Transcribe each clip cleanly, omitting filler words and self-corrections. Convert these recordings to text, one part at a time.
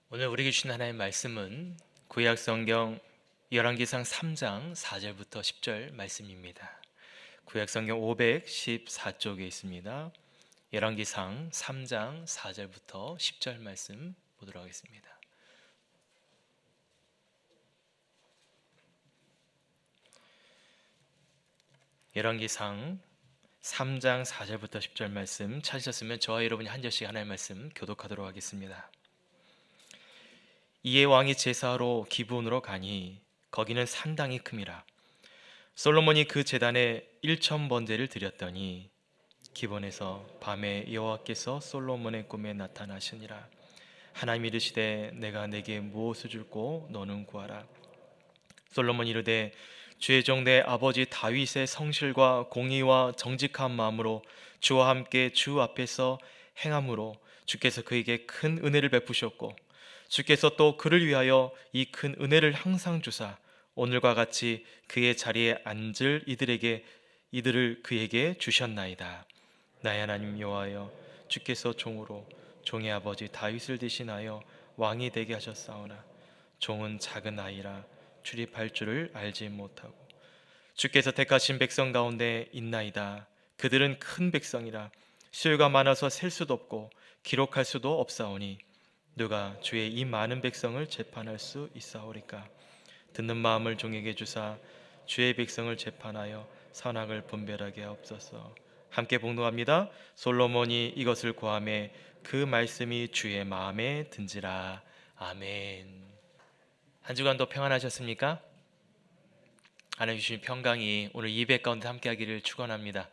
오늘 우리에게 주신 하나님의 말씀은 구약 성경 열왕기상 3장 4절부터 10절 말씀입니다. 구약 성경 514쪽에 있습니다. 열왕기상 3장 4절부터 10절 말씀 보도록 하겠습니다. 열왕기상 3장 4절부터 10절 말씀 찾으셨으면 저와 여러분이 한 절씩 하나님의 말씀 교독하도록 하겠습니다. 이에 왕이 제사하러 기브온으로 가니 거기는 산당이 큼이라. 솔로몬이 그 제단에 1,000번제를 드렸더니 기브온에서 밤에 여호와께서 솔로몬의 꿈에 나타나시니라. 하나님이 이르시되 내가 내게 무엇을 줄고 너는 구하라. 솔로몬이 이르되 주의 종 내 아버지 다윗의 성실과 공의와 정직한 마음으로 주와 함께 주 앞에서 행함으로 주께서 그에게 큰 은혜를 베푸셨고 주께서 또 그를 위하여 이 큰 은혜를 항상 주사 오늘과 같이 그의 자리에 앉을 이들을 그에게 주셨나이다. 나의 하나님 여호와여, 주께서 종으로 종의 아버지 다윗을 대신하여 왕이 되게 하셨사오나 종은 작은 아이라 출입할 줄을 알지 못하고 주께서 택하신 백성 가운데 있나이다. 그들은 큰 백성이라 수요가 많아서 셀 수도 없고 기록할 수도 없사오니 누가 주의 이 많은 백성을 재판할 수 있사오리까? 듣는 마음을 종에게 주사 주의 백성을 재판하여 선악을 분별하게 하옵소서. 함께 봉독합니다. 솔로몬이 이것을 구하매 그 말씀이 주의 마음에 든지라. 아멘. 한 주간도 평안하셨습니까? 하나님 주신 평강이 오늘 예배 가운데 함께하기를 축원합니다.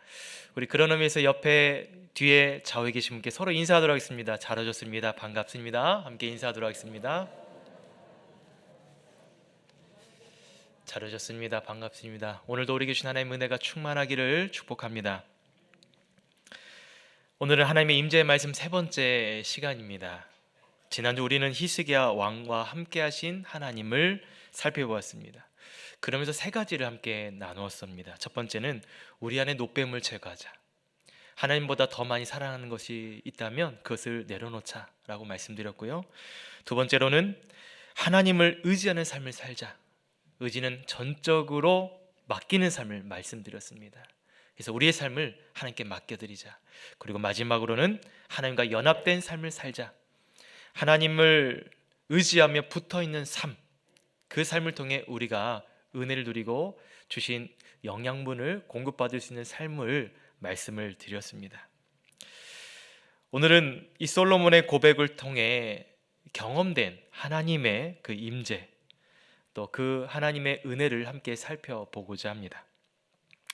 우리 그런 의미에서 옆에 뒤에 좌우에 계신 분께 서로 인사하도록 하겠습니다. 잘 오셨습니다. 반갑습니다. 함께 인사하도록 하겠습니다. 잘 오셨습니다. 반갑습니다. 오늘도 우리에게 주신 하나님의 은혜가 충만하기를 축복합니다. 오늘은 하나님의 임재의 말씀 세 번째 시간입니다. 지난주 우리는 히스기야 왕과 함께 하신 하나님을 살펴보았습니다. 그러면서 세 가지를 함께 나누었습니다. 첫 번째는 우리 안에 노뱀을 제거하자. 하나님보다 더 많이 사랑하는 것이 있다면 그것을 내려놓자 라고 말씀드렸고요. 두 번째로는 하나님을 의지하는 삶을 살자. 의지는 전적으로 맡기는 삶을 말씀드렸습니다. 그래서 우리의 삶을 하나님께 맡겨드리자. 그리고 마지막으로는 하나님과 연합된 삶을 살자. 하나님을 의지하며 붙어있는 삶, 그 삶을 통해 우리가 은혜를 누리고 주신 영양분을 공급받을 수 있는 삶을 말씀을 드렸습니다. 오늘은 이 솔로몬의 고백을 통해 경험된 하나님의 그 임재, 또 그 하나님의 은혜를 함께 살펴보고자 합니다.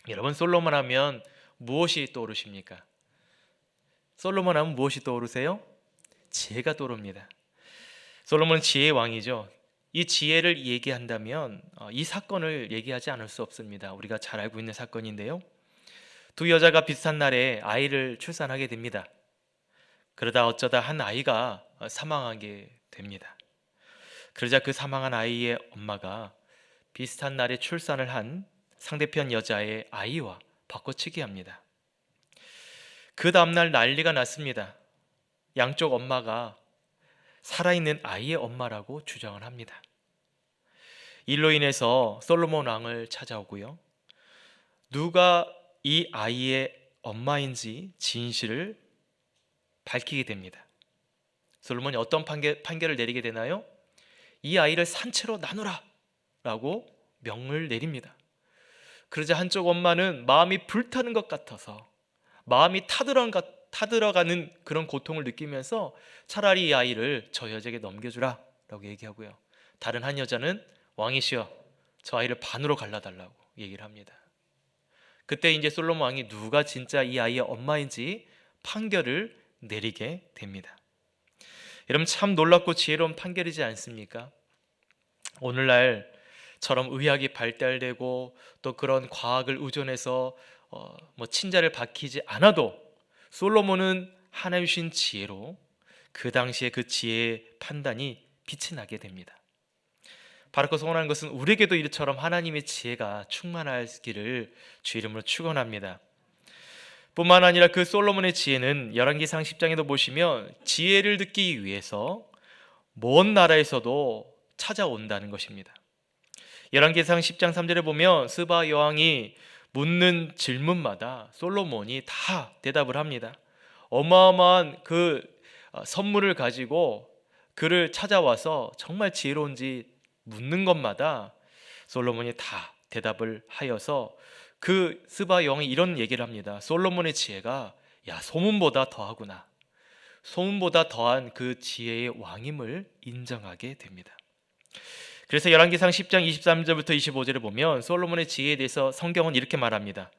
여러분, 솔로몬 하면 무엇이 떠오르십니까? 솔로몬 하면 무엇이 떠오르세요? 지혜가 떠오릅니다. 솔로몬은 지혜의 왕이죠. 이 지혜를 얘기한다면 이 사건을 얘기하지 않을 수 없습니다. 우리가 잘 알고 있는 사건인데요. 두 여자가 비슷한 날에 아이를 출산하게 됩니다. 그러다 어쩌다 한 아이가 사망하게 됩니다. 그러자 그 사망한 아이의 엄마가 비슷한 날에 출산을 한 상대편 여자의 아이와 바꿔치기 합니다. 그 다음날 난리가 났습니다. 양쪽 엄마가 살아있는 아이의 엄마라고 주장을 합니다. 일로 인해서 솔로몬 왕을 찾아오고요. 누가 이 아이의 엄마인지 진실을 밝히게 됩니다. 솔로몬이 어떤 판결을 내리게 되나요? 이 아이를 산채로 나누라 라고 명을 내립니다. 그러자 한쪽 엄마는 마음이 불타는 것 같아서 마음이 타들어가는 그런 고통을 느끼면서 차라리 이 아이를 저 여자에게 넘겨주라 라고 얘기하고요. 다른 한 여자는 왕이시여 저 아이를 반으로 갈라달라고 얘기를 합니다. 그때 이제 솔로몬 왕이 누가 진짜 이 아이의 엄마인지 판결을 내리게 됩니다. 여러분, 참 놀랍고 지혜로운 판결이지 않습니까? 오늘날처럼 의학이 발달되고 또 그런 과학을 의존해서 친자를 밝히지 않아도 솔로몬은 하나님 주신 지혜로 그 당시에 그 지혜의 판단이 빛이 나게 됩니다. 바르고 소원하는 것은 우리에게도 이처럼 하나님의 지혜가 충만하기를 주 이름으로 축원합니다. 뿐만 아니라 그 솔로몬의 지혜는 열왕기상 10장에도 보시면 지혜를 듣기 위해서 먼 나라에서도 찾아온다는 것입니다. 열왕기상 10장 3절에 보면 스바 여왕이 묻는 질문마다 솔로몬이 다 대답을 합니다. 어마어마한 그 선물을 가지고 그를 찾아와서 정말 지혜로운지 묻는 것마다 솔로몬이 다 대답을 하여서 그 스바 여왕이 이런 얘기를 합니다. 솔로몬의 지혜가 소문보다 더하구나. 소문보다 더한 그 지혜의 왕임을 인정하게 됩니다. 그래서 열왕기상 10장 23절부터 25절에 보면 솔로몬의 지혜에 대해서 성경은 이렇게 말합니다.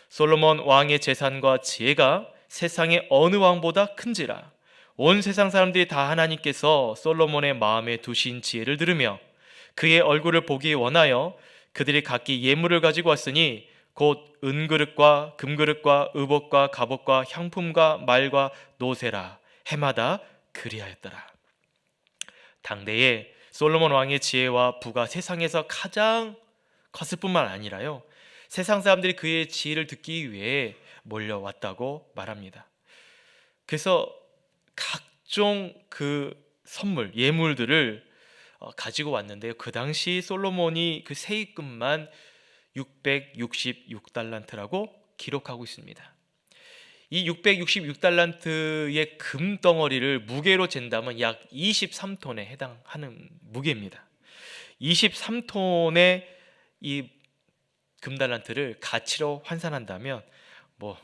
솔로몬 왕의 재산과 지혜가 세상의 어느 왕보다 큰지라. 온 세상 사람들이 다 하나님께서 솔로몬의 마음에 두신 지혜를 들으며 그의 얼굴을 보기 원하여 그들이 각기 예물을 가지고 왔으니 곧 은그릇과 금그릇과 의복과 갑옷과 향품과 말과 노새라. 해마다 그리하였더라. 당대에 솔로몬 왕의 지혜와 부가 세상에서 가장 컸을 뿐만 아니라요, 세상 사람들이 그의 지혜를 듣기 위해 몰려왔다고 말합니다. 그래서 각종 그 선물, 예물들을 가지고 왔는데요, 그 당시 솔로몬이 그 세입금만 666달란트라고 기록하고 있습니다. 이 666달란트의 금덩어리를 무게로 잰다면 약 23톤에 해당하는 무게입니다. 23톤의 이 금달란트를 가치로 환산한다면,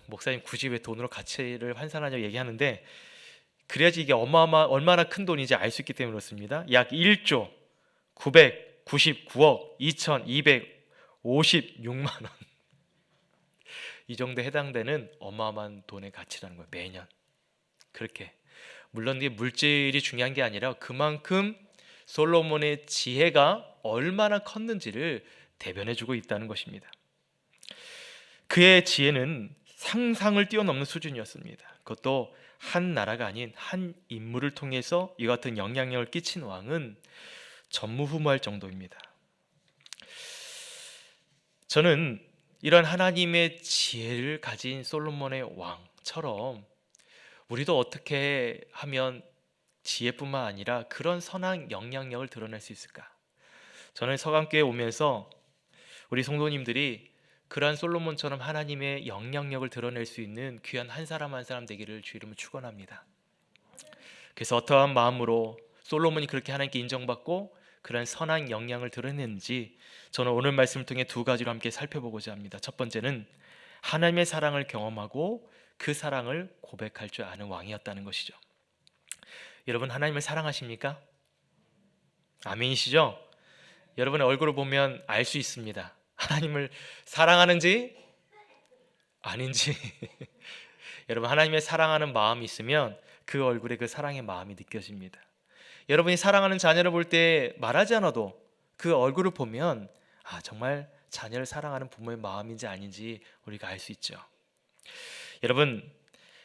목사님 굳이 왜 돈으로 가치를 환산하냐고 얘기하는데, 그래야지 이게 얼마나 큰 돈인지 알 수 있기 때문에 그렇습니다. 약 1조 999억 2256만 원, 이 정도에 해당되는 어마어마한 돈의 가치라는 거예요. 매년. 그렇게, 물론 이게 물질이 중요한 게 아니라 그만큼 솔로몬의 지혜가 얼마나 컸는지를 대변해주고 있다는 것입니다. 그의 지혜는 상상을 뛰어넘는 수준이었습니다. 그것도 한 나라가 아닌 한 인물을 통해서 이 같은 영향력을 끼친 왕은 전무후무할 정도입니다. 저는 이런 하나님의 지혜를 가진 솔로몬의 왕처럼 우리도 어떻게 하면 지혜뿐만 아니라 그런 선한 영향력을 드러낼 수 있을까? 저는 서강교회 오면서 우리 성도님들이 그러한 솔로몬처럼 하나님의 영향력을 드러낼 수 있는 귀한 한 사람 한 사람 되기를 주 이름으로 축원합니다. 그래서 어떠한 마음으로 솔로몬이 그렇게 하나님께 인정받고 그런 선한 영향을 드러냈는지 저는 오늘 말씀을 통해 두 가지로 함께 살펴보고자 합니다. 첫 번째는 하나님의 사랑을 경험하고 그 사랑을 고백할 줄 아는 왕이었다는 것이죠. 여러분, 하나님을 사랑하십니까? 아멘이시죠? 여러분의 얼굴을 보면 알 수 있습니다. 하나님을 사랑하는지 아닌지. 여러분, 하나님의 사랑하는 마음이 있으면 그 얼굴에 그 사랑의 마음이 느껴집니다. 여러분이 사랑하는 자녀를 볼 때 말하지 않아도 그 얼굴을 보면 정말 자녀를 사랑하는 부모의 마음인지 아닌지 우리가 알 수 있죠. 여러분,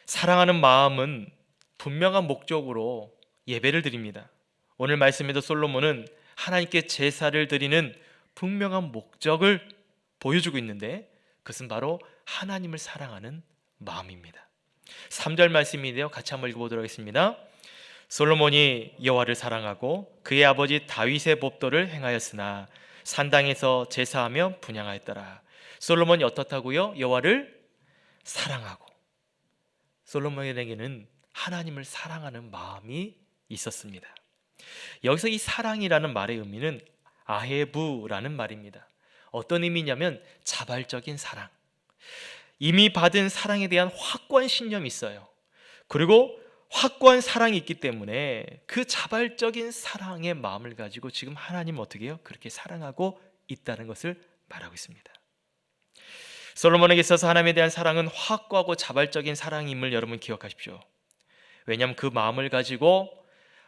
사랑하는 마음은 분명한 목적으로 예배를 드립니다. 오늘 말씀에도 솔로몬은 하나님께 제사를 드리는 분명한 목적을 보여주고 있는데, 그것은 바로 하나님을 사랑하는 마음입니다. 3절 말씀인데요, 같이 한번 읽어보도록 하겠습니다. 솔로몬이 여호와를 사랑하고 그의 아버지 다윗의 법도를 행하였으나 산당에서 제사하며 분향하였더라. 솔로몬이 어떻다고요? 여호와를 사랑하고. 솔로몬에게는 하나님을 사랑하는 마음이 있었습니다. 여기서 이 사랑이라는 말의 의미는 아헤부라는 말입니다. 어떤 의미냐면 자발적인 사랑, 이미 받은 사랑에 대한 확고한 신념이 있어요. 그리고 확고한 사랑이 있기 때문에 그 자발적인 사랑의 마음을 가지고 지금 하나님은 어떻게 해요? 그렇게 사랑하고 있다는 것을 말하고 있습니다. 솔로몬에게 있어서 하나님에 대한 사랑은 확고하고 자발적인 사랑임을 여러분 기억하십시오. 왜냐하면 그 마음을 가지고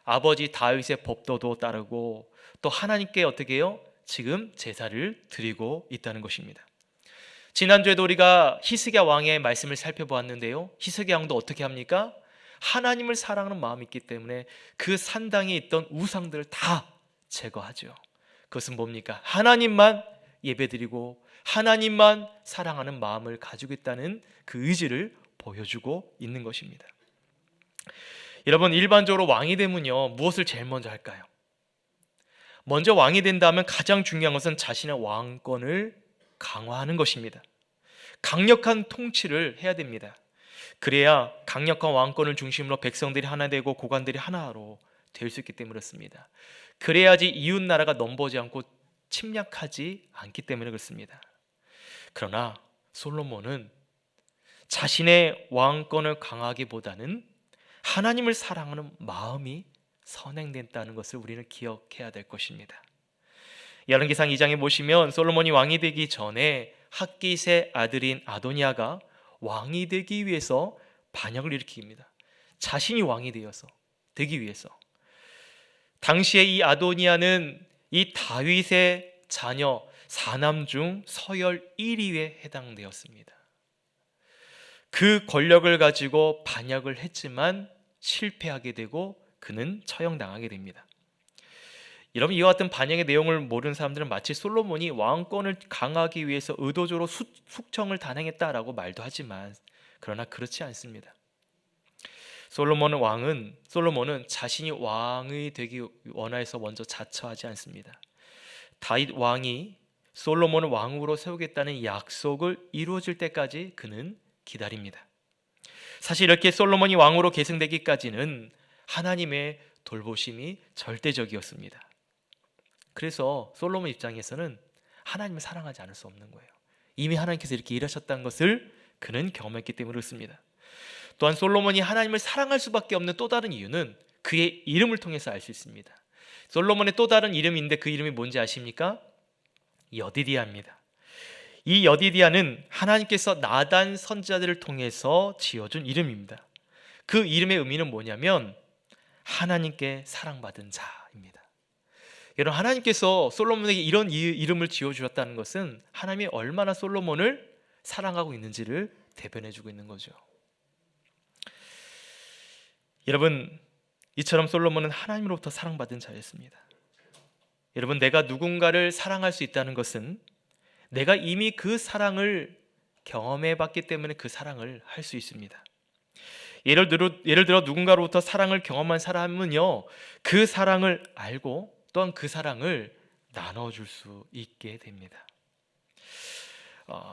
아버지 다윗의 법도도 따르고 또 하나님께 어떻게 해요? 지금 제사를 드리고 있다는 것입니다. 지난주에도 우리가 히스기야 왕의 말씀을 살펴보았는데요, 히스기야 왕도 어떻게 합니까? 하나님을 사랑하는 마음이 있기 때문에 그 산당에 있던 우상들을 다 제거하죠. 그것은 뭡니까? 하나님만 예배드리고 하나님만 사랑하는 마음을 가지고 있다는 그 의지를 보여주고 있는 것입니다. 여러분, 일반적으로 왕이 되면요, 무엇을 제일 먼저 할까요? 먼저 왕이 된다면 가장 중요한 것은 자신의 왕권을 강화하는 것입니다. 강력한 통치를 해야 됩니다. 그래야 강력한 왕권을 중심으로 백성들이 하나 되고 고관들이 하나로 될 수 있기 때문에 그렇습니다. 그래야지 이웃 나라가 넘보지 않고 침략하지 않기 때문에 그렇습니다. 그러나 솔로몬은 자신의 왕권을 강하기보다는 하나님을 사랑하는 마음이 선행됐다는 것을 우리는 기억해야 될 것입니다. 열왕기상 2장에 보시면 솔로몬이 왕이 되기 전에 핫깃의 아들인 아도니아가 왕이 되기 위해서 반역을 일으킵니다. 자신이 왕이 되기 위해서. 당시에 이 아도니아는 이 다윗의 자녀 4남 중 서열 1위에 해당되었습니다. 그 권력을 가지고 반역을 했지만 실패하게 되고 그는 처형당하게 됩니다. 여러분, 이와 같은 반역의 내용을 모르는 사람들은 마치 솔로몬이 왕권을 강하기 위해서 의도적으로 숙청을 단행했다라고 말도 하지만 그러나 그렇지 않습니다. 솔로몬은 자신이 왕이 되기 원해서 먼저 자처하지 않습니다. 다윗 왕이 솔로몬을 왕으로 세우겠다는 약속을 이루어질 때까지 그는 기다립니다. 사실 이렇게 솔로몬이 왕으로 계승되기까지는 하나님의 돌보심이 절대적이었습니다. 그래서 솔로몬 입장에서는 하나님을 사랑하지 않을 수 없는 거예요. 이미 하나님께서 이렇게 일하셨다는 것을 그는 경험했기 때문에 그렇습니다. 또한 솔로몬이 하나님을 사랑할 수밖에 없는 또 다른 이유는 그의 이름을 통해서 알 수 있습니다. 솔로몬의 또 다른 이름인데 그 이름이 뭔지 아십니까? 여디디아입니다. 이 여디디아는 하나님께서 나단 선지자들을 통해서 지어준 이름입니다. 그 이름의 의미는 뭐냐면 하나님께 사랑받은 자입니다. 여러분, 하나님께서 솔로몬에게 이런 이름을 지어주셨다는 것은 하나님이 얼마나 솔로몬을 사랑하고 있는지를 대변해주고 있는 거죠. 여러분, 이처럼 솔로몬은 하나님으로부터 사랑받은 자였습니다. 여러분, 내가 누군가를 사랑할 수 있다는 것은 내가 이미 그 사랑을 경험해 봤기 때문에 그 사랑을 할 수 있습니다. 예를 들어 누군가로부터 사랑을 경험한 사람은요, 그 사랑을 알고 또한 그 사랑을 나눠줄 수 있게 됩니다.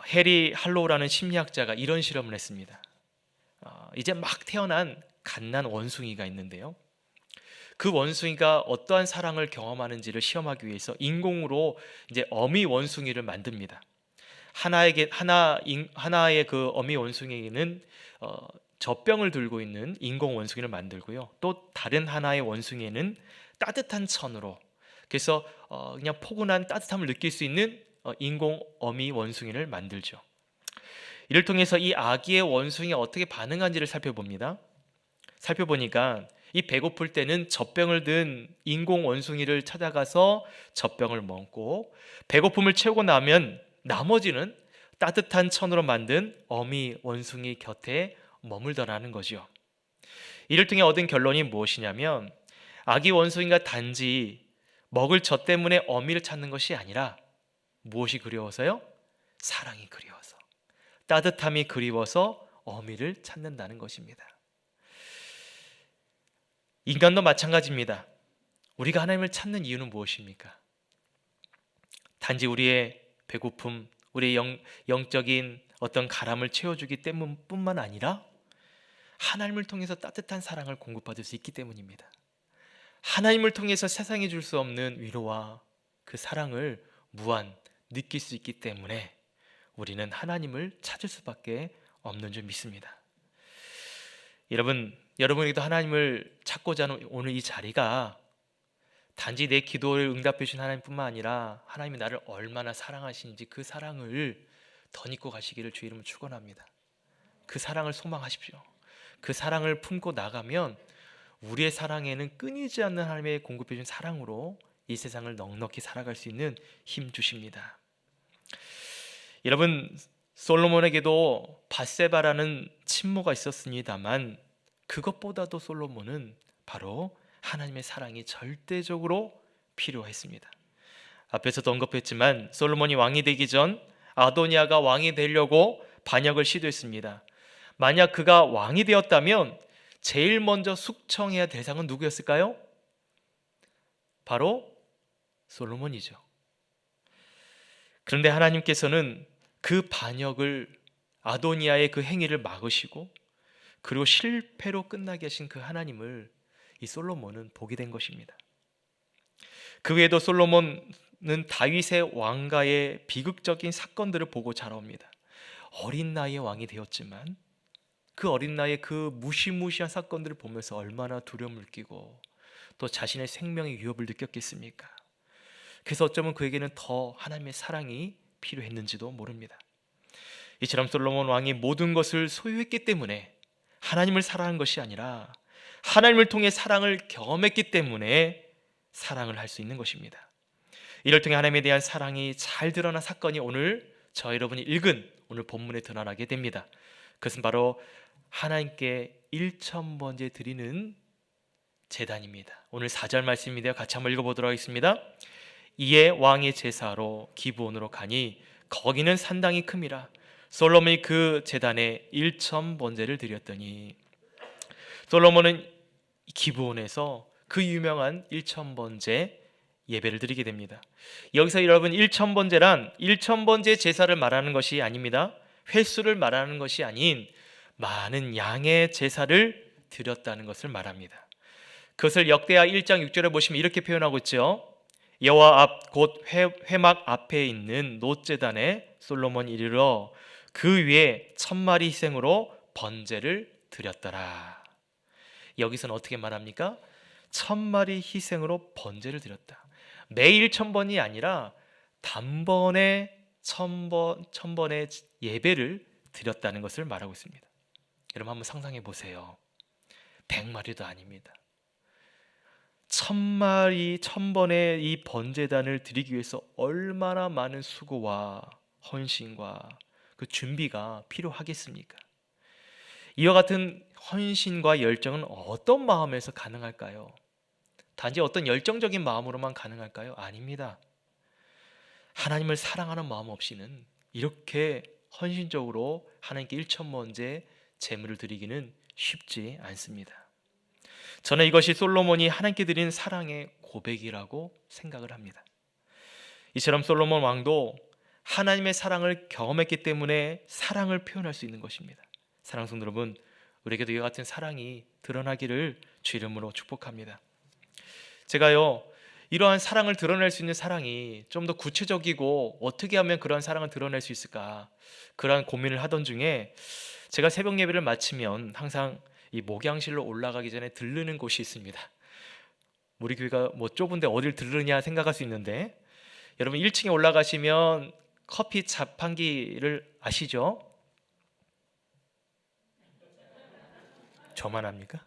해리 할로우라는 심리학자가 이런 실험을 했습니다. 이제 막 태어난 갓난 원숭이가 있는데요, 그 원숭이가 어떠한 사랑을 경험하는지를 시험하기 위해서 인공으로 이제 어미 원숭이를 만듭니다. 하나의 그 어미 원숭이는 젖병을 들고 있는 인공 원숭이를 만들고요, 또 다른 하나의 원숭이는 따뜻한 천으로, 그래서 그냥 포근한 따뜻함을 느낄 수 있는 인공 어미 원숭이를 만들죠. 이를 통해서 이 아기의 원숭이가 어떻게 반응하는지를 살펴보니까 이 배고플 때는 젖병을 든 인공 원숭이를 찾아가서 젖병을 먹고, 배고픔을 채우고 나면 나머지는 따뜻한 천으로 만든 어미 원숭이 곁에 머물더라는 거죠. 이를 통해 얻은 결론이 무엇이냐면 아기 원숭이가 단지 먹을 젖 때문에 어미를 찾는 것이 아니라 무엇이 그리워서요? 사랑이 그리워서, 따뜻함이 그리워서 어미를 찾는다는 것입니다. 인간도 마찬가지입니다. 우리가 하나님을 찾는 이유는 무엇입니까? 단지 우리의 배고픔, 우리의 영적인 어떤 가람을 채워주기 때문뿐만 아니라 하나님을 통해서 따뜻한 사랑을 공급받을 수 있기 때문입니다. 하나님을 통해서 세상에 줄 수 없는 위로와 그 사랑을 무한 느낄 수 있기 때문에 우리는 하나님을 찾을 수밖에 없는 줄 믿습니다. 여러분에게도 하나님을 찾고자 하는 오늘 이 자리가 단지 내 기도를 응답해 주신 하나님뿐만 아니라 하나님이 나를 얼마나 사랑하시는지 그 사랑을 덧입고 가시기를 주 이름으로 축원합니다. 그 사랑을 소망하십시오. 그 사랑을 품고 나가면 우리의 사랑에는 끊이지 않는 하나님의 공급해 주신 사랑으로 이 세상을 넉넉히 살아갈 수 있는 힘 주십니다. 여러분, 솔로몬에게도 밧세바라는 친모가 있었습니다만 그것보다도 솔로몬은 바로 하나님의 사랑이 절대적으로 필요했습니다. 앞에서도 언급했지만 솔로몬이 왕이 되기 전 아도니아가 왕이 되려고 반역을 시도했습니다. 만약 그가 왕이 되었다면 제일 먼저 숙청해야 될 대상은 누구였을까요? 바로 솔로몬이죠. 그런데 하나님께서는 그 반역을, 아도니아의 그 행위를 막으시고 그리고 실패로 끝나게 하신 그 하나님을 이 솔로몬은 보게 된 것입니다. 그 외에도 솔로몬은 다윗의 왕가의 비극적인 사건들을 보고 자라옵니다. 어린 나이에 왕이 되었지만 그 어린 나이에 그 무시무시한 사건들을 보면서 얼마나 두려움을 느끼고 또 자신의 생명의 위협을 느꼈겠습니까? 그래서 어쩌면 그에게는 더 하나님의 사랑이 필요했는지도 모릅니다. 이처럼 솔로몬 왕이 모든 것을 소유했기 때문에 하나님을 사랑한 것이 아니라 하나님을 통해 사랑을 경험했기 때문에 사랑을 할 수 있는 것입니다. 이를 통해 하나님에 대한 사랑이 잘 드러난 사건이 오늘 저 여러분이 읽은 오늘 본문에 드러나게 됩니다. 그것은 바로 하나님께 1,000번째 드리는 제단입니다. 오늘 4절 말씀인데요, 같이 한번 읽어보도록 하겠습니다. 이에 왕의 제사로 기브온으로 가니 거기는 산당이 큼이라. 솔로몬이 그 제단에 1,000번제를 드렸더니, 솔로몬은 기브온에서 그 유명한 1,000번제 예배를 드리게 됩니다. 여기서 여러분 1,000번제란 1,000번제 제사를 말하는 것이 아닙니다. 횟수를 말하는 것이 아닌 많은 양의 제사를 드렸다는 것을 말합니다. 그것을 역대하 1장 6절에 보시면 이렇게 표현하고 있죠. 여호와 앞 곧 회막 앞에 있는 놋제단에 솔로몬이 이르러 그 위에 1,000마리 희생으로 번제를 드렸더라. 여기서는 어떻게 말합니까? 1,000마리 희생으로 번제를 드렸다. 매일 1,000번이 아니라 단번에 1,000번의 예배를 드렸다는 것을 말하고 있습니다. 여러분 한번 상상해 보세요. 100마리도 아닙니다. 1,000마리 1,000번의 이 번제단을 드리기 위해서 얼마나 많은 수고와 헌신과 그 준비가 필요하겠습니까? 이와 같은 헌신과 열정은 어떤 마음에서 가능할까요? 단지 어떤 열정적인 마음으로만 가능할까요? 아닙니다. 하나님을 사랑하는 마음 없이는 이렇게 헌신적으로 하나님께 1,000번째 제물을 드리기는 쉽지 않습니다. 저는 이것이 솔로몬이 하나님께 드린 사랑의 고백이라고 생각을 합니다. 이처럼 솔로몬 왕도 하나님의 사랑을 경험했기 때문에 사랑을 표현할 수 있는 것입니다. 사랑하는 성도 여러분, 우리에게도 이와 같은 사랑이 드러나기를 주 이름으로 축복합니다. 제가요, 이러한 사랑을 드러낼 수 있는 사랑이 좀 더 구체적이고 어떻게 하면 그러한 사랑을 드러낼 수 있을까, 그러한 고민을 하던 중에 제가 새벽 예배를 마치면 항상 이 목양실로 올라가기 전에 들르는 곳이 있습니다. 우리 교회가 뭐 좁은데 어딜 들르냐 생각할 수 있는데, 여러분 1층에 올라가시면 커피 자판기를 아시죠? 저만 합니까?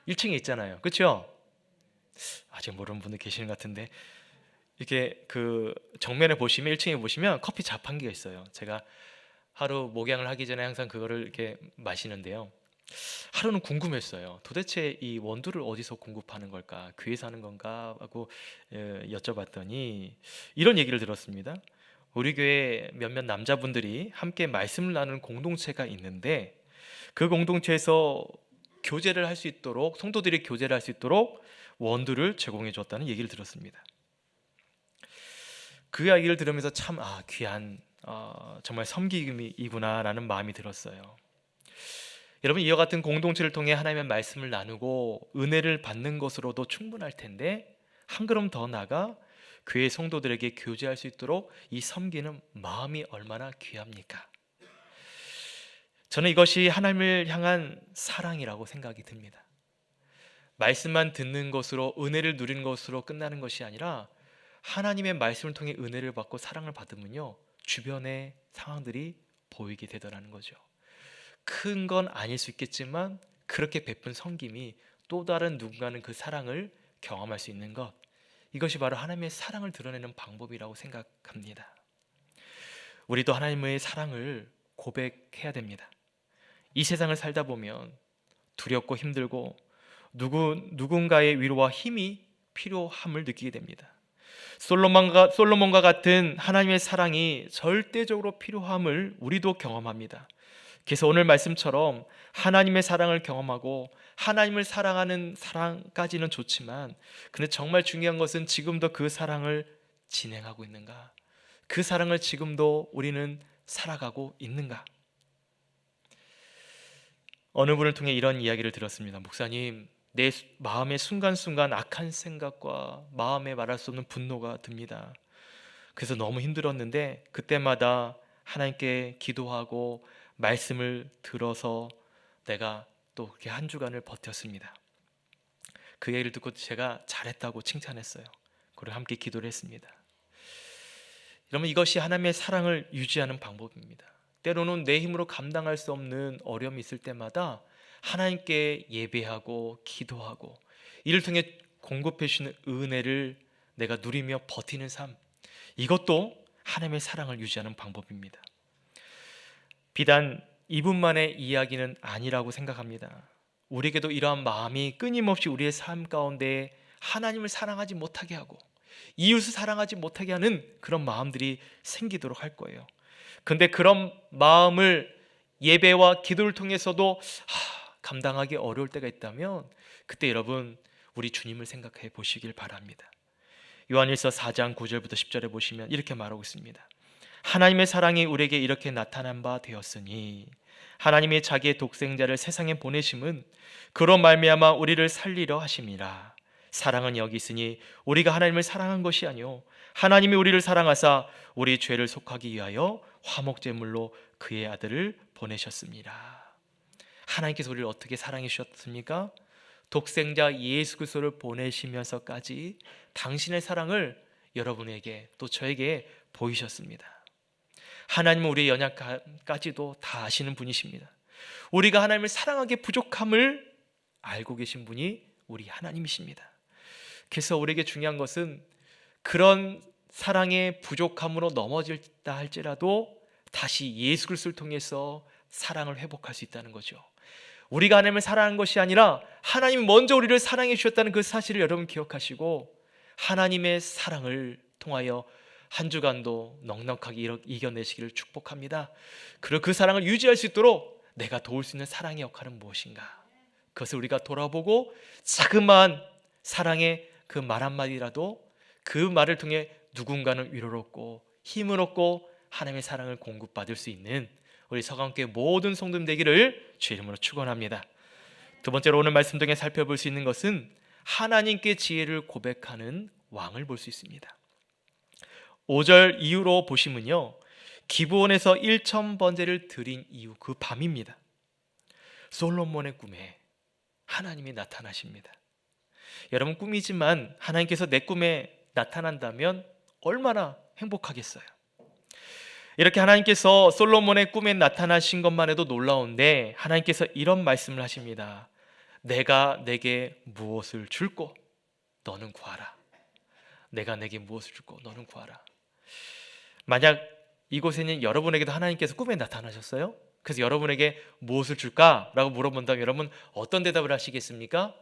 1층에 있잖아요. 그렇죠? 아직 모르는 분들 계시는 것 같은데, 이렇게 그 정면에 보시면 1층에 보시면 커피 자판기가 있어요. 제가 하루 목양을 하기 전에 항상 그거를 이렇게 마시는데요. 하루는 궁금했어요. 도대체 이 원두를 어디서 공급하는 걸까? 교회에서 하는 건가? 하고 여쭤봤더니 이런 얘기를 들었습니다. 우리 교회 몇몇 남자분들이 함께 말씀을 나누는 공동체가 있는데 그 공동체에서 교제를 할 수 있도록, 성도들이 교제를 할 수 있도록 원두를 제공해 줬다는 얘기를 들었습니다. 그 이야기를 들으면서 참 귀한 정말 섬김이구나라는 마음이 들었어요. 여러분, 이와 같은 공동체를 통해 하나님의 말씀을 나누고 은혜를 받는 것으로도 충분할 텐데 한 걸음 더 나아가 교회 성도들에게 교제할 수 있도록 이 섬기는 마음이 얼마나 귀합니까? 저는 이것이 하나님을 향한 사랑이라고 생각이 듭니다. 말씀만 듣는 것으로, 은혜를 누리는 것으로 끝나는 것이 아니라 하나님의 말씀을 통해 은혜를 받고 사랑을 받으면요, 주변의 상황들이 보이게 되더라는 거죠. 큰 건 아닐 수 있겠지만 그렇게 베푼 섬김이 또 다른 누군가는 그 사랑을 경험할 수 있는 것, 이것이 바로 하나님의 사랑을 드러내는 방법이라고 생각합니다. 우리도 하나님의 사랑을 고백해야 됩니다. 이 세상을 살다 보면 두렵고 힘들고 누군가의 위로와 힘이 필요함을 느끼게 됩니다. 솔로몬과 같은 하나님의 사랑이 절대적으로 필요함을 우리도 경험합니다. 그래서 오늘 말씀처럼 하나님의 사랑을 경험하고 하나님을 사랑하는 사랑까지는 좋지만, 근데 정말 중요한 것은 지금도 그 사랑을 진행하고 있는가? 그 사랑을 지금도 우리는 살아가고 있는가? 어느 분을 통해 이런 이야기를 들었습니다. 목사님, 내 마음에 순간순간 악한 생각과 마음에 말할 수 없는 분노가 듭니다. 그래서 너무 힘들었는데 그때마다 하나님께 기도하고 말씀을 들어서 내가 또 그렇게 한 주간을 버텼습니다. 그 얘기를 듣고 제가 잘했다고 칭찬했어요. 그리고 함께 기도를 했습니다. 여러분, 이것이 하나님의 사랑을 유지하는 방법입니다. 때로는 내 힘으로 감당할 수 없는 어려움이 있을 때마다 하나님께 예배하고 기도하고 이를 통해 공급해 주시는 은혜를 내가 누리며 버티는 삶, 이것도 하나님의 사랑을 유지하는 방법입니다. 비단 이분만의 이야기는 아니라고 생각합니다. 우리에게도 이러한 마음이 끊임없이 우리의 삶 가운데 하나님을 사랑하지 못하게 하고 이웃을 사랑하지 못하게 하는 그런 마음들이 생기도록 할 거예요. 근데 그런 마음을 예배와 기도를 통해서도 감당하기 어려울 때가 있다면 그때 여러분, 우리 주님을 생각해 보시길 바랍니다. 요한일서 4장 9절부터 10절에 보시면 이렇게 말하고 있습니다. 하나님의 사랑이 우리에게 이렇게 나타난 바 되었으니 하나님이 자기의 독생자를 세상에 보내심은 그로 말미암아 우리를 살리려 하심이라. 사랑은 여기 있으니 우리가 하나님을 사랑한 것이 아니요 하나님이 우리를 사랑하사 우리 죄를 속하기 위하여 화목제물로 그의 아들을 보내셨습니다. 하나님께서 우리를 어떻게 사랑해 주셨습니까? 독생자 예수 그리스도를 보내시면서까지 당신의 사랑을 여러분에게 또 저에게 보이셨습니다. 하나님은 우리의 연약함까지도 다 아시는 분이십니다. 우리가 하나님을 사랑하기에 부족함을 알고 계신 분이 우리 하나님이십니다. 그래서 우리에게 중요한 것은 그런 사랑의 부족함으로 넘어질다 할지라도 다시 예수 그리스도를 통해서 사랑을 회복할 수 있다는 거죠. 우리가 하나님을 사랑한 것이 아니라 하나님이 먼저 우리를 사랑해 주셨다는 그 사실을 여러분 기억하시고 하나님의 사랑을 통하여 한 주간도 넉넉하게 이겨내시기를 축복합니다. 그리고 그 사랑을 유지할 수 있도록 내가 도울 수 있는 사랑의 역할은 무엇인가? 그것을 우리가 돌아보고 자그마한 사랑의 그 말 한마디라도 그 말을 통해 누군가는 위로를 얻고 힘을 얻고 하나님의 사랑을 공급받을 수 있는 우리 서강교회 모든 성도님 되기를 주의 이름으로 축원합니다. 두 번째로 오늘 말씀 중에 살펴볼 수 있는 것은 하나님께 지혜를 고백하는 왕을 볼 수 있습니다. 5절 이후로 보시면요, 기브온에서 1,000번제를 드린 이후 그 밤입니다. 솔로몬의 꿈에 하나님이 나타나십니다. 여러분, 꿈이지만 하나님께서 내 꿈에 나타난다면 얼마나 행복하겠어요. 이렇게 하나님께서 솔로몬의 꿈에 나타나신 것만 해도 놀라운데 하나님께서 이런 말씀을 하십니다. 내가 내게 무엇을 줄고 너는 구하라. 내가 내게 무엇을 줄고 너는 구하라. 만약 이곳에는 여러분에게도 하나님께서 꿈에 나타나셨어요? 그래서 여러분에게 무엇을 줄까라고 물어본다면 여러분 어떤 대답을 하시겠습니까?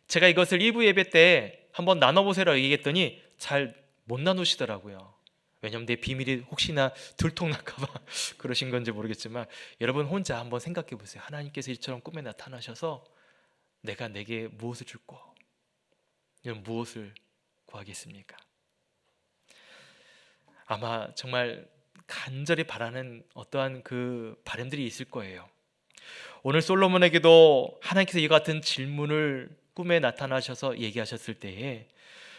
제가 이것을 2부 예배 때 한번 나눠보세요라고 얘기했더니 잘 못 나누시더라고요. 왜냐하면 내 비밀이 혹시나 들통날까봐 그러신 건지 모르겠지만 여러분 혼자 한번 생각해 보세요. 하나님께서 이처럼 꿈에 나타나셔서 내가 내게 무엇을 줄고 이런 무엇을 구하겠습니까? 아마 정말 간절히 바라는 어떠한 그 바람들이 있을 거예요. 오늘 솔로몬에게도 하나님께서 이 같은 질문을 꿈에 나타나셔서 얘기하셨을 때에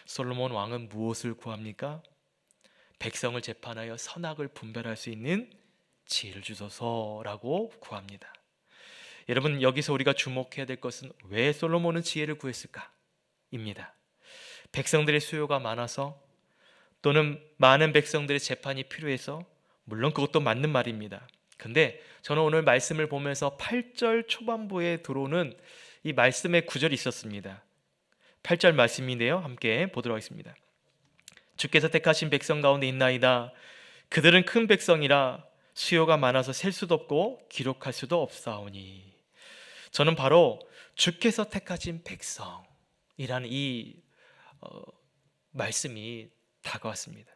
솔로몬 왕은 무엇을 구합니까? 백성을 재판하여 선악을 분별할 수 있는 지혜를 주소서라고 구합니다. 여러분, 여기서 우리가 주목해야 될 것은 왜 솔로몬은 지혜를 구했을까? 입니다. 백성들의 수요가 많아서 또는 많은 백성들의 재판이 필요해서, 물론 그것도 맞는 말입니다. 근데 저는 오늘 말씀을 보면서 8절 초반부에 들어오는 이 말씀의 구절이 있었습니다. 8절 말씀인데요, 함께 보도록 하겠습니다. 주께서 택하신 백성 가운데 있나이다. 그들은 큰 백성이라 수요가 많아서 셀 수도 없고 기록할 수도 없사오니. 저는 바로 주께서 택하신 백성이라는 이 말씀이 다가왔습니다.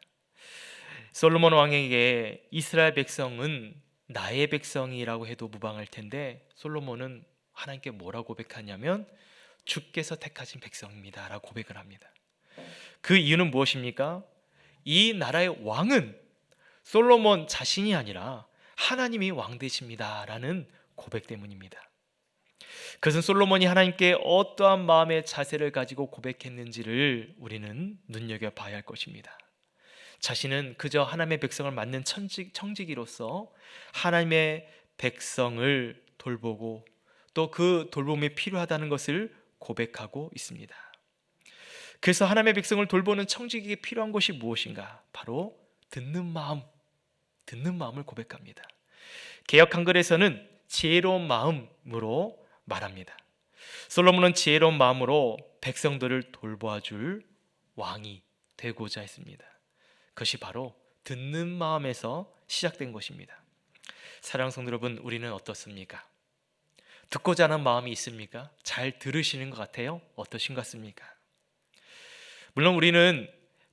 솔로몬 왕에게 이스라엘 백성은 나의 백성이라고 해도 무방할 텐데, 솔로몬은 하나님께 뭐라고 고백하냐면 주께서 택하신 백성입니다 라고 고백을 합니다. 그 이유는 무엇입니까? 이 나라의 왕은 솔로몬 자신이 아니라 하나님이 왕 되십니다 라는 고백 때문입니다. 그것은 솔로몬이 하나님께 어떠한 마음의 자세를 가지고 고백했는지를 우리는 눈여겨봐야 할 것입니다. 자신은 그저 하나님의 백성을 맡는 청지기로서 하나님의 백성을 돌보고 또 그 돌봄이 필요하다는 것을 고백하고 있습니다. 그래서 하나님의 백성을 돌보는 청지기에게 필요한 것이 무엇인가? 바로 듣는 마음을 고백합니다. 개역 한글에서는 지혜로운 마음으로 말합니다. 솔로몬은 지혜로운 마음으로 백성들을 돌보아줄 왕이 되고자 했습니다. 그것이 바로 듣는 마음에서 시작된 것입니다. 사랑하는 성도 여러분, 우리는 어떻습니까? 듣고자 하는 마음이 있습니까? 잘 들으시는 것 같아요? 어떠신 것 같습니까? 물론 우리는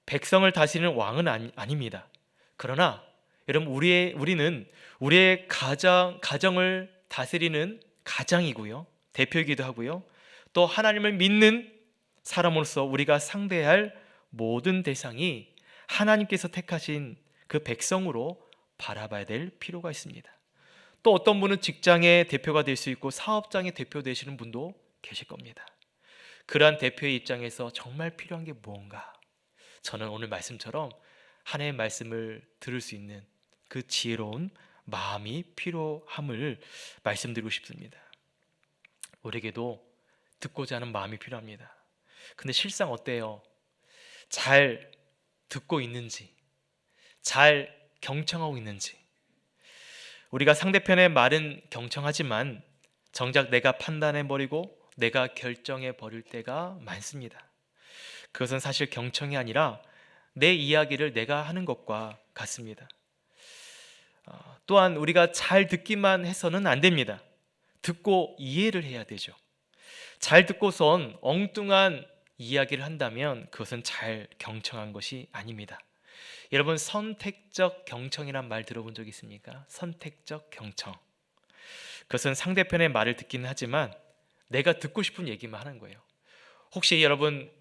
백성을 다스리는 왕은 아닙니다. 그러나 여러분, 우리는 우리의 가정을 다스리는 가장이고요, 대표이기도 하고요, 또 하나님을 믿는 사람으로서 우리가 상대할 모든 대상이 하나님께서 택하신 그 백성으로 바라봐야 될 필요가 있습니다. 또 어떤 분은 직장의 대표가 될 수 있고 사업장의 대표 되시는 분도 계실 겁니다. 그러한 대표의 입장에서 정말 필요한 게 무언가? 저는 오늘 말씀처럼 하나님의 말씀을 들을 수 있는 그 지혜로운 마음이 필요함을 말씀드리고 싶습니다. 우리에게도 듣고자 하는 마음이 필요합니다. 근데 실상 어때요? 잘 듣고 있는지, 잘 경청하고 있는지. 우리가 상대편의 말은 경청하지만 정작 내가 판단해버리고 내가 결정해버릴 때가 많습니다. 그것은 사실 경청이 아니라 내 이야기를 내가 하는 것과 같습니다. 또한 우리가 잘 듣기만 해서는 안 됩니다. 듣고 이해를 해야 되죠. 잘 듣고선 엉뚱한 이야기를 한다면 그것은 잘 경청한 것이 아닙니다. 여러분, 선택적 경청이란 말 들어본 적 있습니까? 선택적 경청. 그것은 상대편의 말을 듣기는 하지만 내가 듣고 싶은 얘기만 하는 거예요. 혹시 여러분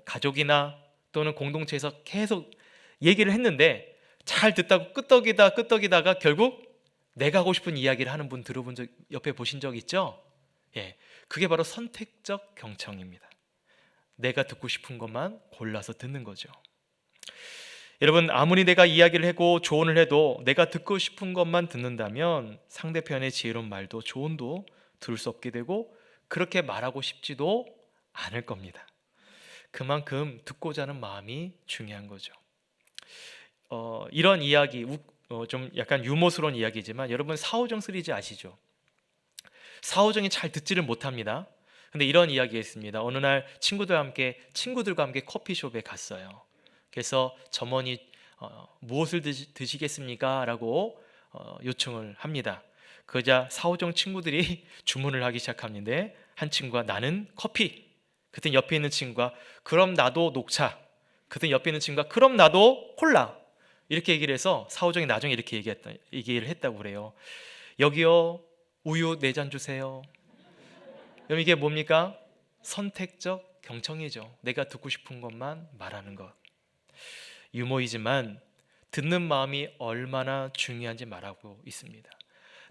가족이나 또는 공동체에서 계속 얘기를 했는데 잘 듣다고 끄떡이다가 결국 내가 하고 싶은 이야기를 하는 분 들어본 적, 옆에 보신 적 있죠? 예, 그게 바로 선택적 경청입니다. 내가 듣고 싶은 것만 골라서 듣는 거죠. 여러분, 아무리 내가 이야기를 하고 조언을 해도 내가 듣고 싶은 것만 듣는다면 상대편의 지혜로운 말도 조언도 들을 수 없게 되고 그렇게 말하고 싶지도 않을 겁니다. 그만큼 듣고자 하는 마음이 중요한 거죠. 이런 이야기, 좀 약간 유머스러운 이야기지만 여러분, 사오정 시리즈 아시죠? 사오정이 잘 듣지를 못합니다. 근데 이런 이야기가 있습니다. 어느 날 친구들과 함께 커피숍에 갔어요. 그래서 점원이 무엇을 드시겠습니까? 라고 요청을 합니다. 그러자 사오정 친구들이 주문을 하기 시작하는데 한 친구가 나는 커피, 그랬더니 옆에 있는 친구가 그럼 나도 녹차, 그랬더니 옆에 있는 친구가 그럼 나도 콜라, 이렇게 얘기를 해서 사오정이 나중에 이렇게 얘기를 했다고 그래요. 여기요, 우유 4잔 주세요. 그럼 이게 뭡니까? 선택적 경청이죠. 내가 듣고 싶은 것만 말하는 것. 유머이지만 듣는 마음이 얼마나 중요한지 말하고 있습니다.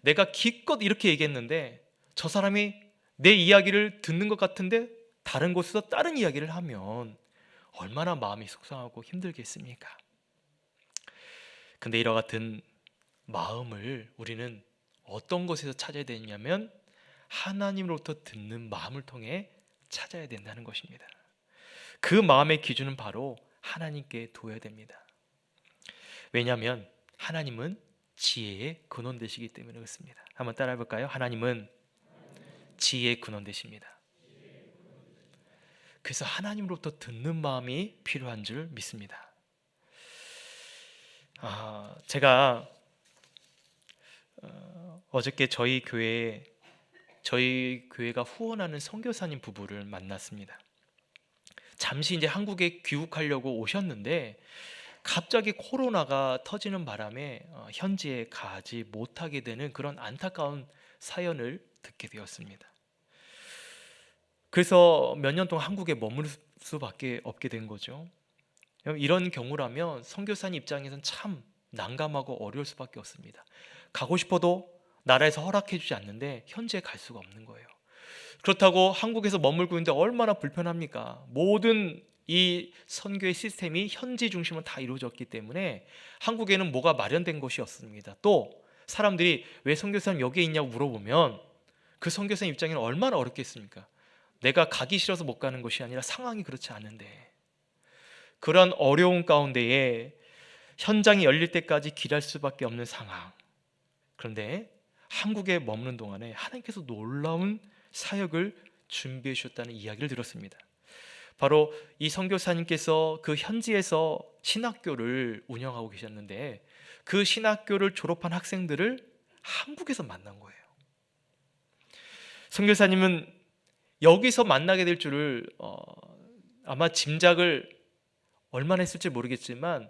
내가 기껏 이렇게 얘기했는데 저 사람이 내 이야기를 듣는 것 같은데 다른 곳에서 다른 이야기를 하면 얼마나 마음이 속상하고 힘들겠습니까? 근데 이와 같은 마음을 우리는 어떤 곳에서 찾아야 되냐면 하나님으로부터 듣는 마음을 통해 찾아야 된다는 것입니다. 그 마음의 기준은 바로 하나님께 둬야 됩니다. 왜냐하면 하나님은 지혜의 근원 되시기 때문에 그렇습니다. 한번 따라해 볼까요? 하나님은 지혜의 근원 되십니다. 그래서 하나님으로부터 듣는 마음이 필요한 줄 믿습니다. 제가 어저께 저희 교회가 후원하는 선교사님 부부를 만났습니다. 잠시 이제 한국에 귀국하려고 오셨는데 갑자기 코로나가 터지는 바람에 현지에 가지 못하게 되는 그런 안타까운 사연을 듣게 되었습니다. 그래서 몇 년 동안 한국에 머물 수밖에 없게 된 거죠. 이런 경우라면 선교사님 입장에서는 참 난감하고 어려울 수밖에 없습니다. 가고 싶어도 나라에서 허락해 주지 않는데 현지에 갈 수가 없는 거예요. 그렇다고 한국에서 머물고 있는데 얼마나 불편합니까? 모든 이 선교의 시스템이 현지 중심으로 다 이루어졌기 때문에 한국에는 뭐가 마련된 것이 없습니다. 또 사람들이 왜 선교사님 여기에 있냐고 물어보면 그 선교사님 입장에는 얼마나 어렵겠습니까? 내가 가기 싫어서 못 가는 것이 아니라 상황이 그렇지 않은데, 그런 어려운 가운데에 현장이 열릴 때까지 기다릴 수밖에 없는 상황. 그런데 한국에 머무는 동안에 하나님께서 놀라운 사역을 준비해 주셨다는 이야기를 들었습니다. 바로 이 선교사님께서 그 현지에서 신학교를 운영하고 계셨는데 그 신학교를 졸업한 학생들을 한국에서 만난 거예요. 선교사님은 여기서 만나게 될 줄을 아마 짐작을 얼마나 했을지 모르겠지만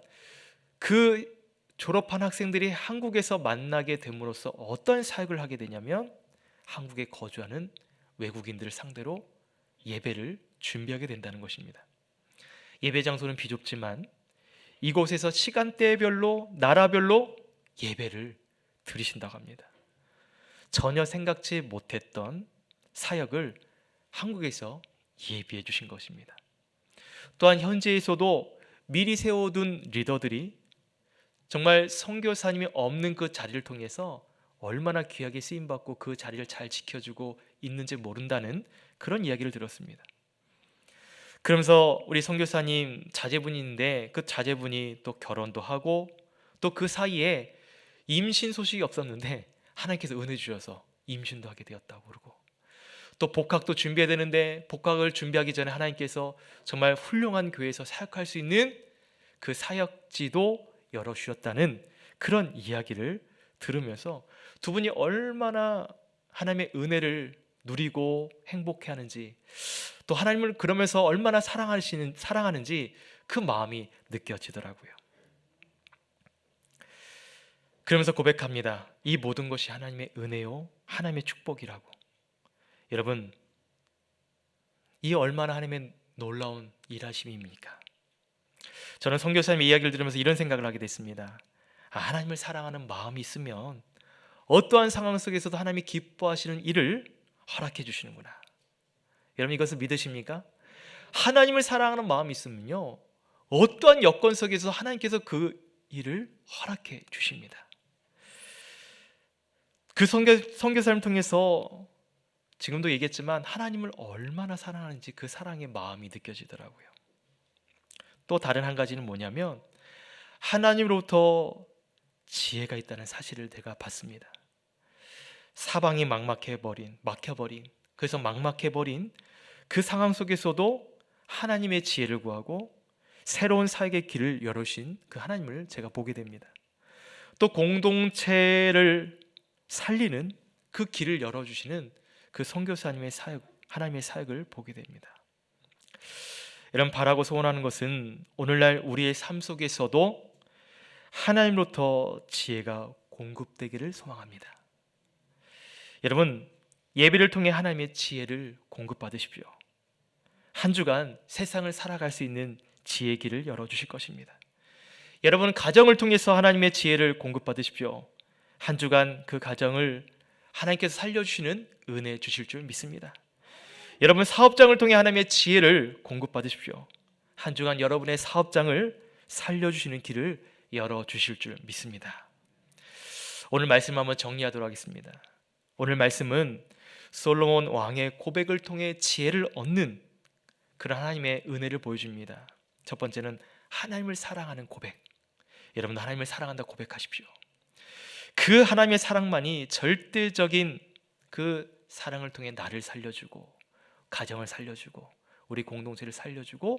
그 졸업한 학생들이 한국에서 만나게 됨으로써 어떤 사역을 하게 되냐면 한국에 거주하는 외국인들을 상대로 예배를 준비하게 된다는 것입니다. 예배 장소는 비좁지만 이곳에서 시간대별로 나라별로 예배를 드리신다고 합니다. 전혀 생각지 못했던 사역을 한국에서 예비해 주신 것입니다. 또한 현지에서도 미리 세워둔 리더들이 정말 선교사님이 없는 그 자리를 통해서 얼마나 귀하게 쓰임받고 그 자리를 잘 지켜주고 있는지 모른다는 그런 이야기를 들었습니다. 그러면서 우리 선교사님 자제분이 있는데 그 자제분이 또 결혼도 하고 또 그 사이에 임신 소식이 없었는데 하나님께서 은혜 주셔서 임신도 하게 되었다고 그러고, 또 복학도 준비해야 되는데 복학을 준비하기 전에 하나님께서 정말 훌륭한 교회에서 사역할 수 있는 그 사역지도 열어주셨다는 그런 이야기를 들으면서 두 분이 얼마나 하나님의 은혜를 누리고 행복해하는지, 또 하나님을 그러면서 얼마나 사랑하는지 그 마음이 느껴지더라고요. 그러면서 고백합니다. 이 모든 것이 하나님의 은혜요 하나님의 축복이라고. 여러분, 이 얼마나 하나님의 놀라운 일하심입니까? 저는 선교사님의 이야기를 들으면서 이런 생각을 하게 됐습니다. 하나님을 사랑하는 마음이 있으면 어떠한 상황 속에서도 하나님이 기뻐하시는 일을 허락해 주시는구나. 여러분, 이것을 믿으십니까? 하나님을 사랑하는 마음이 있으면요, 어떠한 여건 속에서 하나님께서 그 일을 허락해 주십니다. 그 선교사님을 통해서 지금도 얘기했지만 하나님을 얼마나 사랑하는지 그 사랑의 마음이 느껴지더라고요. 또 다른 한 가지는 뭐냐면 하나님으로부터 지혜가 있다는 사실을 내가 봤습니다. 사방이 막혀버린 그래서 막막해버린 그 상황 속에서도 하나님의 지혜를 구하고 새로운 사역의 길을 열어주신 그 하나님을 제가 보게 됩니다. 또 공동체를 살리는 그 길을 열어주시는 그 선교사님의 사역, 하나님의 사역을 보게 됩니다. 여러분, 바라고 소원하는 것은 오늘날 우리의 삶 속에서도 하나님으로부터 지혜가 공급되기를 소망합니다. 여러분, 예배를 통해 하나님의 지혜를 공급받으십시오. 한 주간 세상을 살아갈 수 있는 지혜의 길을 열어주실 것입니다. 여러분, 가정을 통해서 하나님의 지혜를 공급받으십시오. 한 주간 그 가정을 하나님께서 살려주시는 은혜 주실 줄 믿습니다. 여러분, 사업장을 통해 하나님의 지혜를 공급받으십시오. 한 주간 여러분의 사업장을 살려주시는 길을 열어주실 줄 믿습니다. 오늘 말씀 한번 정리하도록 하겠습니다. 오늘 말씀은 솔로몬 왕의 고백을 통해 지혜를 얻는 그런 하나님의 은혜를 보여줍니다. 첫 번째는 하나님을 사랑하는 고백. 여러분, 하나님을 사랑한다 고백하십시오. 그 하나님의 사랑만이 절대적인 그 사랑을 통해 나를 살려주고 가정을 살려주고 우리 공동체를 살려주고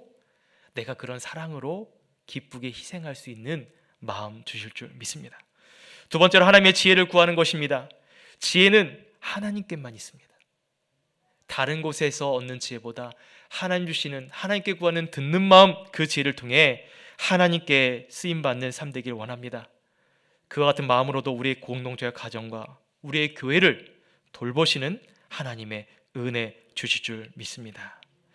내가 그런 사랑으로 기쁘게 희생할 수 있는 마음 주실 줄 믿습니다. 두 번째로 하나님의 지혜를 구하는 것입니다. 지혜는 하나님께만 있습니다. 다른 곳에서 얻는 지혜보다 하나님 주시는, 하나님께 구하는 듣는 마음, 그 지혜를 통해 하나님께 쓰임받는 삶 되길 원합니다. 그와 같은 마음으로도 우리의 공동체와 가정과 우리의 교회를 돌보시는 하나님의 은혜 주실 줄 믿습니다.